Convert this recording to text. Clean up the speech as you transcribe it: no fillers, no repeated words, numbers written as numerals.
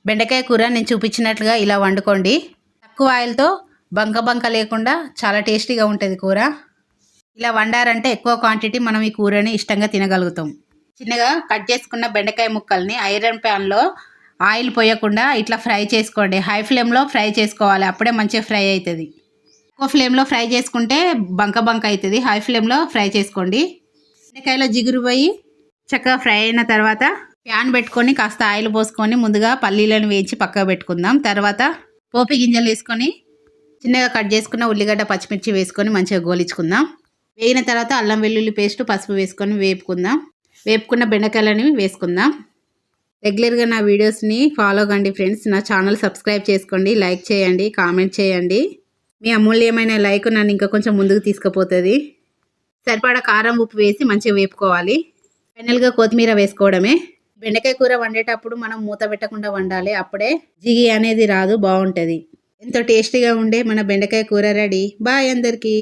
బెండకాయ కూర నేను చూపించినట్లుగా ఇలా వండుకోండి. తక్కువ ఆయిల్తో బంక బంక లేకుండా చాలా టేస్టీగా ఉంటుంది కూర. ఇలా వండారంటే ఎక్కువ క్వాంటిటీ మనం ఈ కూరని ఇష్టంగా తినగలుగుతాం. చిన్నగా కట్ చేసుకున్న బెండకాయ ముక్కల్ని ఐరన్ ప్యాన్లో ఆయిల్ పోయకుండా ఇట్లా ఫ్రై చేసుకోండి. హై ఫ్లేమ్లో ఫ్రై చేసుకోవాలి, అప్పుడే మంచిగా ఫ్రై అవుతుంది. ఎక్కువ ఫ్లేమ్లో ఫ్రై చేసుకుంటే బంక బంక అవుతుంది. హై ఫ్లేమ్లో ఫ్రై చేసుకోండి. బెండకాయలో జిగురు పోయి చక్కగా ఫ్రై అయిన తర్వాత ప్యాన్ పెట్టుకొని కాస్త ఆయిల్ పోసుకొని ముందుగా పల్లీలను వేయించి పక్కకు పెట్టుకుందాం. తర్వాత పోపు గింజలు వేసుకొని చిన్నగా కట్ చేసుకున్న ఉల్లిగడ్డ పచ్చిమిర్చి వేసుకొని మంచిగా గోలించుకుందాం. వేగిన తర్వాత అల్లం వెల్లుల్లి పేస్ట్ పసుపు వేసుకొని వేపుకుందాం. వేపుకున్న బెండకాయలని వేసుకుందాం. రెగ్యులర్గా నా వీడియోస్ని ఫాలో కండి ఫ్రెండ్స్. నా ఛానల్ సబ్స్క్రైబ్ చేసుకోండి, లైక్ చేయండి, కామెంట్ చేయండి. మీ అమూల్యమైన లైక్ నన్ను ఇంకా కొంచెం ముందుకు తీసుకుపోతుంది. సరిపడా కారం ఉప్పు వేసి మంచిగా వేపుకోవాలి. ఫైనల్గా కొత్తిమీర వేసుకోవడమే. బెండకాయ కూర వండేటప్పుడు మనం మూత పెట్టకుండా వండాలి, అప్పుడే జిగి అనేది రాదు, బాగుంటుంది. ఎంతో టేస్టీగా ఉండే మన బెండకాయ కూర రెడీ. బాయ్ అందరికీ.